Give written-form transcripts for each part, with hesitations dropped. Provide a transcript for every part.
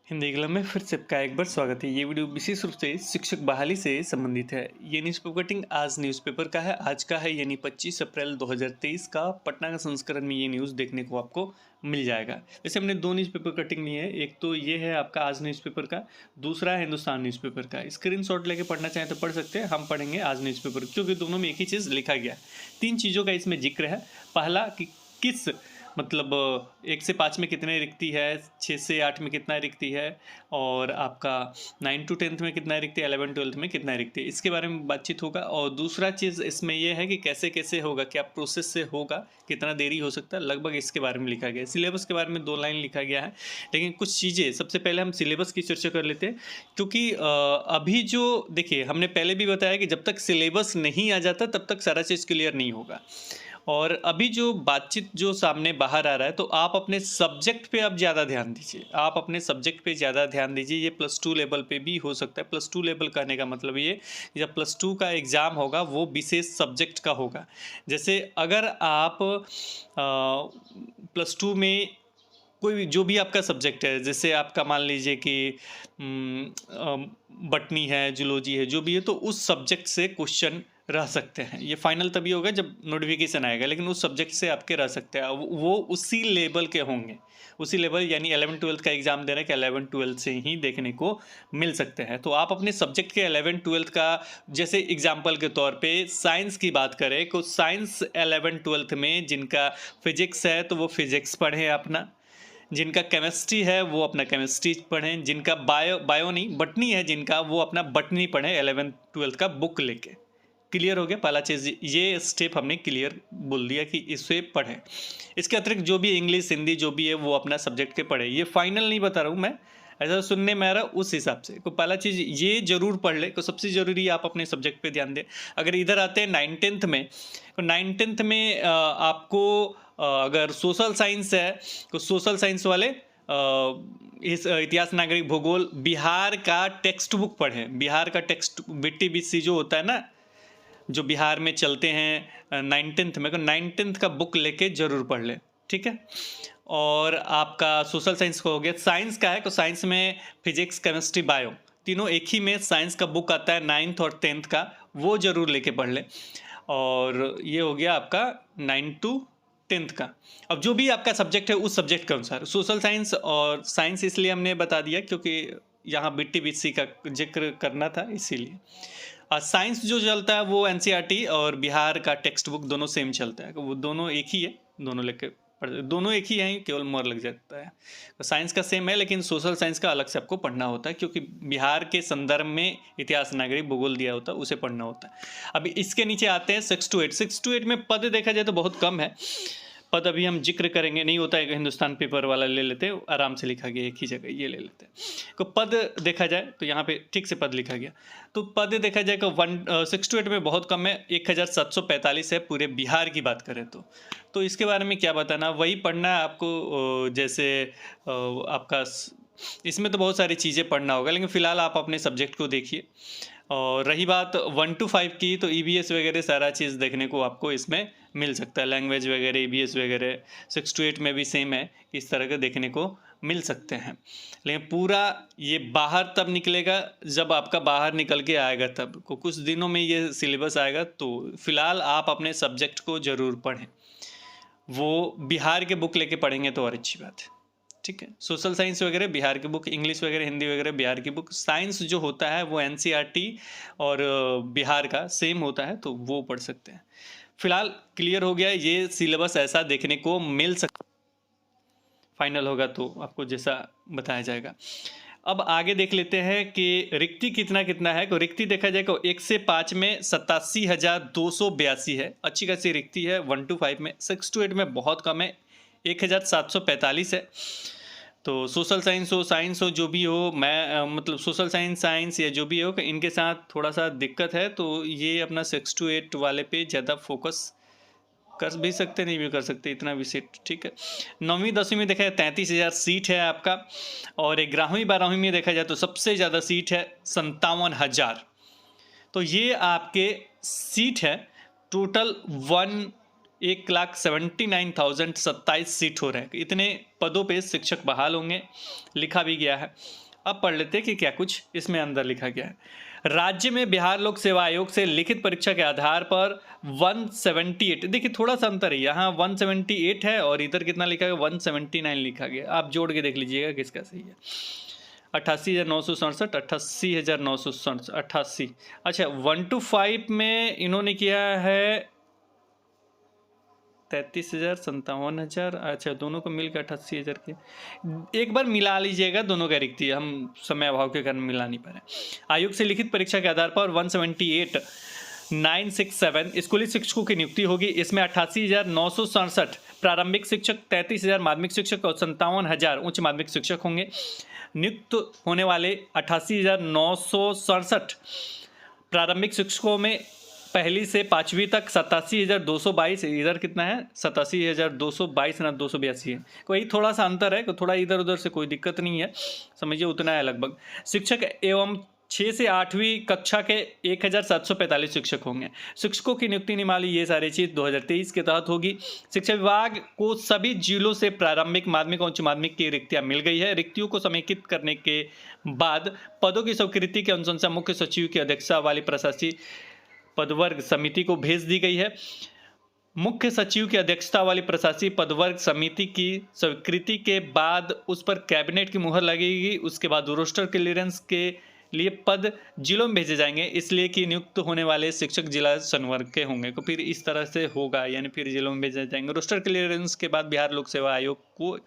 Hindi club में फिर से आपका एक बार स्वागत है। ये वीडियो विशेष रूप से शिक्षक बहाली से संबंधित है। ये न्यूज़पेपर कटिंग आज न्यूज़पेपर का है, आज का है यानी 25 अप्रैल 2023 का पटना का संस्करण में ये न्यूज़ देखने को आपको मिल जाएगा। वैसे हमने दो न्यूज़पेपर कटिंग ली है, एक तो ये है आपका आज न्यूज़पेपर का, दूसरा है हिंदुस्तान न्यूज़पेपर का। स्क्रीनशॉट लेके पढ़ना चाहें तो पढ़ सकते हैं, हम पढ़ेंगे आज न्यूज़पेपर क्योंकि दोनों में एक ही चीज़ लिखा गया है। 3 चीज़ों का इसमें जिक्र है। पहला कि किस मतलब 1 से 5 में कितने रिक्ति है, 6 से 8 में कितना रिक्ति है, और आपका 9 to 10th में कितना रिक्ति है, 11-12th में कितना रिक्ति है, इसके बारे में बातचीत होगा। और दूसरा चीज़ इसमें यह है कि कैसे कैसे होगा, क्या प्रोसेस से होगा, कितना देरी हो सकता है, लगभग इसके बारे में लिखा गया है। सिलेबस के बारे में 2 लाइन लिखा गया है, लेकिन कुछ चीज़ें सबसे पहले हम सिलेबस की चर्चा कर लेते हैं क्योंकि अभी जो देखिए हमने पहले भी बताया कि जब तक सिलेबस नहीं आ जाता तब तक सारा चीज़ क्लियर नहीं होगा। और अभी जो बातचीत जो सामने बाहर आ रहा है तो आप अपने सब्जेक्ट पे अब ज़्यादा ध्यान दीजिए, आप अपने सब्जेक्ट पे ज़्यादा ध्यान दीजिए। ये +2 लेवल पे भी हो सकता है। +2 लेवल कहने का मतलब ये जब +2 का एग्ज़ाम होगा वो विशेष सब्जेक्ट का होगा। जैसे अगर आप +2 में कोई भी जो भी आपका सब्जेक्ट है, जैसे आपका मान लीजिए कि बटनी है, जूलॉजी है, जो भी है, तो उस सब्जेक्ट से क्वेश्चन रह सकते हैं। ये फाइनल तभी होगा जब नोटिफिकेशन आएगा, लेकिन उस सब्जेक्ट से आपके रह सकते हैं। वो उसी लेवल के होंगे, उसी लेवल यानी 11-12 का एग्जाम दे रहे हैं कि 11-12 से ही देखने को मिल सकते हैं। तो आप अपने सब्जेक्ट के 11-12 का, जैसे एग्जाम्पल के तौर पे साइंस की बात करें तो साइंस 11-12 में जिनका फिजिक्स है तो वो फिजिक्स पढ़ें अपना, जिनका केमिस्ट्री है वो अपना केमिस्ट्री पढ़ें, जिनका बायो नहीं बटनी है जिनका, वो अपना बटनी पढ़ें 11-12 का बुक लेके। क्लियर हो गया? पहला चीज़ ये स्टेप हमने क्लियर बोल दिया कि इसे पढ़ें। इसके अतिरिक्त जो भी इंग्लिश हिंदी जो भी है वो अपना सब्जेक्ट के पढ़े। ये फाइनल नहीं बता रहा हूँ मैं, ऐसा सुनने में आ रहा उस हिसाब से। तो पहला चीज़ ये जरूर पढ़ ले, तो सबसे ज़रूरी आप अपने सब्जेक्ट पे ध्यान दें। अगर इधर आते हैं 9-10th में, तो 9-10th में आपको अगर सोशल साइंस है तो सोशल साइंस वाले इस इतिहास, नागरिक, भूगोल, बिहार का टेक्स्ट बुक पढ़ें। बिहार का टेक्स्ट BTBC जो होता है ना, जो बिहार में चलते हैं 9-10th में, तो 9-10th का बुक लेके ज़रूर पढ़ ले, ठीक है। और आपका सोशल साइंस का हो गया। साइंस का है तो साइंस में फिजिक्स, केमिस्ट्री, बायो तीनों एक ही में साइंस का बुक आता है 9th और 10th का, वो ज़रूर लेके पढ़ ले। और ये हो गया आपका 9 to 10th का। अब जो भी आपका सब्जेक्ट है उस सब्जेक्ट के अनुसार सोशल साइंस और साइंस इसलिए हमने बता दिया क्योंकि यहाँ BTBC का जिक्र करना था, इसीलिए। साइंस जो चलता है वो NCERT और बिहार का टेक्स्ट बुक दोनों सेम चलता है, वो दोनों एक ही है, दोनों लेके दोनों एक ही हैं, केवल मोर लग जाता है। तो साइंस का सेम है, लेकिन सोशल साइंस का अलग से आपको पढ़ना होता है क्योंकि बिहार के संदर्भ में इतिहास, नागरिक, भूगोल दिया होता है, उसे पढ़ना होता है। अब इसके नीचे आते हैं 6 to 8। 6 to 8 में पद देखा जाए तो बहुत कम है। पद अभी हम जिक्र करेंगे, नहीं होता है। हिंदुस्तान पेपर वाला ले लेते हैं, आराम से लिखा गया एक ही जगह, ये ले लेते हैं। तो पद देखा जाए तो यहाँ पे ठीक से पद लिखा गया। तो पद देखा जाए तो 6 to 8 में बहुत कम है, 1745 है पूरे बिहार की बात करें तो इसके बारे में क्या बताना, वही पढ़ना है आपको। जैसे आपका इसमें तो बहुत सारी चीज़ें पढ़ना होगा, लेकिन फ़िलहाल आप अपने सब्जेक्ट को देखिए। और रही बात 1 to 5 की, तो EVS वगैरह सारा चीज़ देखने को आपको इसमें मिल सकता है। लैंग्वेज वगैरह, EVS वगैरह 6 to 8 में भी सेम है, इस तरह के देखने को मिल सकते हैं। लेकिन पूरा ये बाहर तब निकलेगा जब आपका बाहर निकल के आएगा, तब को कुछ दिनों में ये सिलेबस आएगा। तो फिलहाल आप अपने सब्जेक्ट को ज़रूर पढ़ें, वो बिहार के बुक लेके पढ़ेंगे तो और अच्छी बात है, ठीक है। सोशल साइंस वगैरह बिहार की बुक, इंग्लिश वगैरह, हिंदी वगैरह बिहार की बुक। साइंस जो होता है वो NCERT और बिहार का सेम होता है, तो वो पढ़ सकते हैं। फिलहाल क्लियर हो गया, ये सिलेबस ऐसा देखने को मिल सकता, फाइनल होगा तो आपको जैसा बताया जाएगा। अब आगे देख लेते हैं कि रिक्ति कितना कितना है। तो रिक्ति देखा जाए तो 1 से 5 में 87,282 है, अच्छी खासी रिक्ति है। 1 to 5 में, 6 to 8 में बहुत कम है, 1,745 है। तो सोशल साइंस हो, साइंस हो, जो भी हो, मैं मतलब सोशल साइंस, साइंस या जो भी हो, इनके साथ थोड़ा सा दिक्कत है। तो ये अपना 6 to 8 वाले पे ज़्यादा फोकस कर भी सकते, नहीं भी कर सकते, इतना भी सीट, ठीक है। 9वीं 10वीं में देखा जाए 33,000 सीट है आपका। और 11वीं 12वीं में देखा जाए तो सबसे ज़्यादा सीट है 57,000। तो ये आपके सीट है टोटल 1,79,027 सीट हो रहे हैं। इतने पदों पे शिक्षक बहाल होंगे, लिखा भी गया है। अब पढ़ लेते हैं कि क्या कुछ इसमें अंदर लिखा गया है। राज्य में बिहार लोक सेवा आयोग से लिखित परीक्षा के आधार पर 178, देखिए थोड़ा सा अंतर है, यहाँ 178 है और इधर कितना लिखा गया, 179 लिखा गया। आप जोड़ के देख लीजिएगा किसका सही है। 88,967, 88,967, 88। अच्छा 1 to 5 में इन्होंने किया है 33,000, 57,000। अच्छा दोनों को मिलकर 88,000 के। एक बार मिला लीजिएगा दोनों का रिक्ति, हम समय अभाव के कारण मिला नहीं पा रहे। आयोग से लिखित परीक्षा के आधार पर 178,967 स्कूली शिक्षकों की नियुक्ति होगी। इसमें 88,967 प्रारंभिक शिक्षक, 33,000 माध्यमिक शिक्षक और 57,000 उच्च माध्यमिक शिक्षक होंगे। नियुक्त होने वाले 88,967 प्रारंभिक शिक्षकों में पहली से पाँचवीं तक 87,222, इधर कितना है 87,222 ना 282 है, कोई थोड़ा सा अंतर है, थोड़ा इधर उधर से कोई दिक्कत नहीं है, समझिए उतना है लगभग। शिक्षक एवं 6 से 8वीं कक्षा के 1,745 शिक्षक होंगे। शिक्षकों की नियुक्ति निमाली ये सारी चीज़ 2023 के तहत होगी। शिक्षा विभाग को सभी जिलों से प्रारंभिक, माध्यमिक और उच्च माध्यमिक की रिक्तियां मिल गई है। रिक्तियों को समेकित करने के बाद पदों की स्वीकृति की अनुशंसा मुख्य सचिव की अध्यक्षता वाली प्रशासकीय पदवर्ग समिति को भेज दी गई है। मुख्य सचिव की अध्यक्षता वाली प्रशासकीय पदवर्ग समिति की स्वीकृति के बाद उस पर कैबिनेट की मुहर लगेगी। उसके बाद रोस्टर क्लियरेंस के लिए पद जिलों में भेजे जाएंगे, इसलिए कि नियुक्त होने वाले शिक्षक जिला संवर्ग के होंगे। तो फिर इस तरह से होगा, यानी फिर जिलों में भेजे जाएंगे। रोस्टर क्लियरेंस के बाद बिहार लोक सेवा आयोग को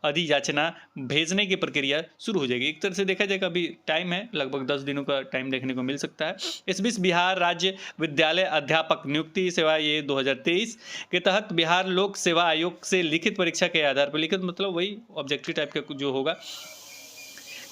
अधियाचना भेजने की प्रक्रिया शुरू हो जाएगी। एक तरह से देखा जाएगा अभी टाइम है, लगभग 10 दिनों का टाइम देखने को मिल सकता है। इस बीच बिहार राज्य विद्यालय अध्यापक नियुक्ति सेवा ये 2023 के तहत बिहार लोक सेवा आयोग से लिखित परीक्षा के आधार पर, लिखित मतलब वही ऑब्जेक्टिव टाइप का जो होगा,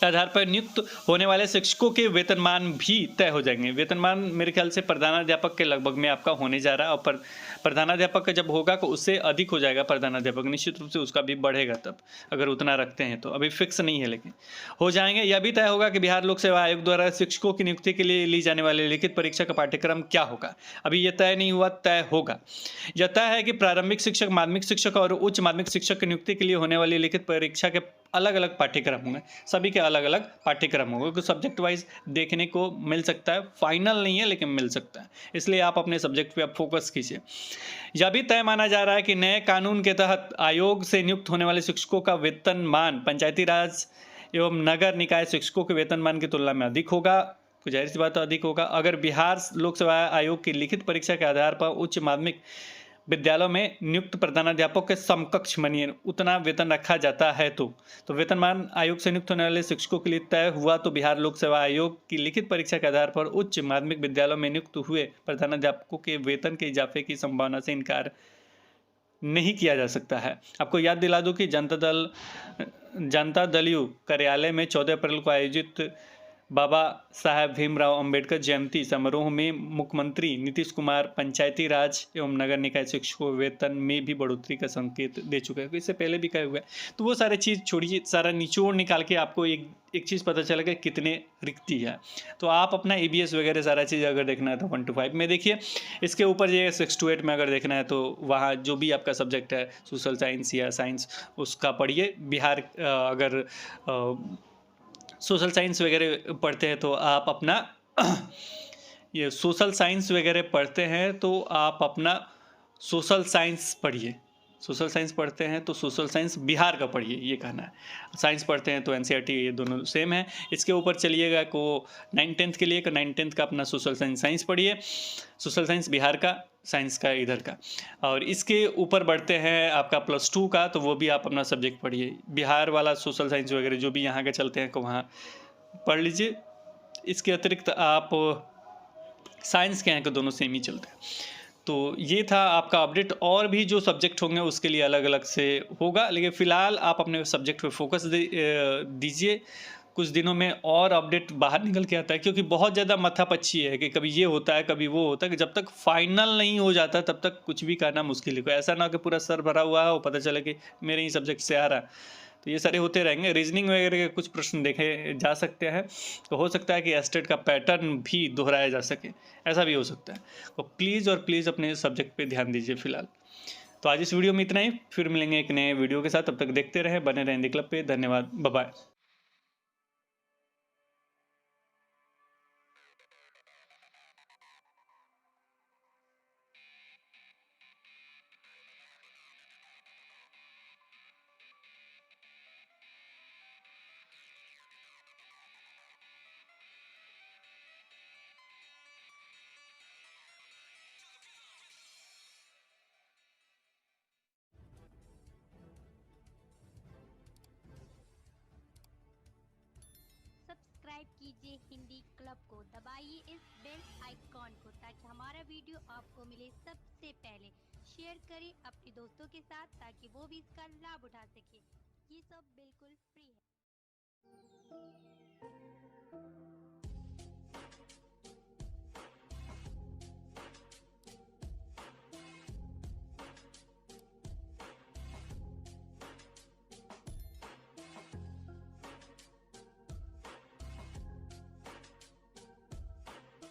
आधार पर नियुक्त होने वाले शिक्षकों के वेतनमान भी तय हो जाएंगे। वेतनमान मेरे ख्याल से प्रधानाध्यापक के लगभग में आपका होने जा रहा है, और प्रधानाध्यापक का जब होगा तो उससे अधिक हो जाएगा। प्रधानाध्यापक निश्चित रूप से उसका भी बढ़ेगा तब, अगर उतना रखते हैं तो। अभी फिक्स नहीं है लेकिन हो जाएंगे। यह भी तय होगा कि बिहार लोक सेवा आयोग द्वारा शिक्षकों की नियुक्ति के लिए ली जाने वाली लिखित परीक्षा का पाठ्यक्रम क्या होगा। अभी यह तय नहीं हुआ, तय होगा। यह तय है कि प्रारंभिक शिक्षक, माध्यमिक शिक्षक और उच्च माध्यमिक शिक्षक की नियुक्ति के लिए होने वाली लिखित परीक्षा के अलग अलग पाठ्यक्रम होंगे। सभी के अलग अलग पाठ्यक्रम होंगे, कुछ सब्जेक्ट वाइज देखने को मिल सकता है। फाइनल नहीं है लेकिन मिल सकता है, इसलिए आप अपने सब्जेक्ट पे आप फोकस कीजिए। यह भी तय माना जा रहा है कि नए कानून के तहत आयोग से नियुक्त होने वाले शिक्षकों का वेतनमान पंचायती राज एवं नगर निकाय शिक्षकों के वेतनमान की तुलना में अधिक होगा। कुछ जाहिर सी बात अधिक होगा। अगर बिहार लोक सेवा आयोग की लिखित परीक्षा के आधार पर उच्च माध्यमिक विद्यालयों में नियुक्त प्रधानाध्यापकों के समकक्ष मानिए उतना वेतन रखा जाता है तो वेतनमान आयोग से नियुक्त होने वाले शिक्षकों के लिए तय हुआ, तो बिहार लोक सेवा आयोग की लिखित परीक्षा के आधार पर उच्च माध्यमिक विद्यालयों में नियुक्त हुए प्रधानाध्यापकों के वेतन के इजाफे की संभावना से इनकार नहीं किया जा सकता है। आपको याद दिला दूं कि जनता दल यू कार्यालय में 14 अप्रैल को आयोजित बाबा साहेब भीमराव अंबेडकर जयंती समारोह में मुख्यमंत्री नीतीश कुमार पंचायती राज एवं नगर निकाय शिक्षकों वेतन में भी बढ़ोतरी का संकेत दे चुके हैं। इससे पहले भी कहे हुए हैं, तो वो सारे चीज़ छोड़िए, सारा निचोड़ निकाल के आपको एक चीज़ पता चलेगा कितने रिक्ति है। तो आप अपना EBS वगैरह सारा चीज़ अगर देखना है तो 1 to 5 में देखिए। इसके ऊपर ये 6 to 8 में अगर देखना है तो वहाँ जो भी आपका सब्जेक्ट है सोशल साइंस या साइंस उसका पढ़िए। बिहार अगर सोशल साइंस वगैरह पढ़ते हैं तो आप अपना ये सोशल साइंस वगैरह पढ़ते हैं तो आप अपना सोशल साइंस पढ़िए। सोशल साइंस पढ़ते हैं तो सोशल साइंस बिहार का पढ़िए, ये कहना है। साइंस पढ़ते हैं तो NCERT, ये दोनों सेम है। इसके ऊपर चलिएगा को 9th-10th के लिए 9th-10th का अपना सोशल साइंस पढ़िए। सोशल साइंस बिहार का, साइंस का इधर का। और इसके ऊपर बढ़ते हैं आपका +2 का, तो वो भी आप अपना सब्जेक्ट पढ़िए। बिहार वाला सोशल साइंस वगैरह जो भी यहाँ के चलते हैं को वहाँ पढ़ लीजिए। इसके अतिरिक्त आप साइंस के यहाँ के दोनों सेम ही चलते हैं। तो ये था आपका अपडेट। और भी जो सब्जेक्ट होंगे उसके लिए अलग अलग से होगा, लेकिन फ़िलहाल आप अपने सब्जेक्ट पे फोकस दीजिए। कुछ दिनों में और अपडेट बाहर निकल के आता है, क्योंकि बहुत ज़्यादा माथापच्ची है कि कभी ये होता है कभी वो होता है, कि जब तक फाइनल नहीं हो जाता तब तक कुछ भी कहना मुश्किल है। ऐसा ना कि पूरा सर भरा हुआ हो, पता चले कि मेरे ही सब्जेक्ट से आ रहा है। तो ये सारे होते रहेंगे। रीजनिंग वगैरह के कुछ प्रश्न देखे जा सकते हैं, तो हो सकता है कि एस्टेट का पैटर्न भी दोहराया जा सके, ऐसा भी हो सकता है। तो प्लीज़ और प्लीज़ अपने सब्जेक्ट पे ध्यान दीजिए फ़िलहाल। तो आज इस वीडियो में इतना ही, फिर मिलेंगे एक नए वीडियो के साथ। तब तक देखते रहें, बने रहें हिंदी क्लब पे। धन्यवाद, बाय बाय। सब्सक्राइब कीजिए हिंदी क्लब को, दबाइए इस बेल आइकॉन को ताकि हमारा वीडियो आपको मिले सबसे पहले। शेयर करें अपने दोस्तों के साथ ताकि वो भी इसका लाभ उठा सके। ये सब बिल्कुल फ्री है।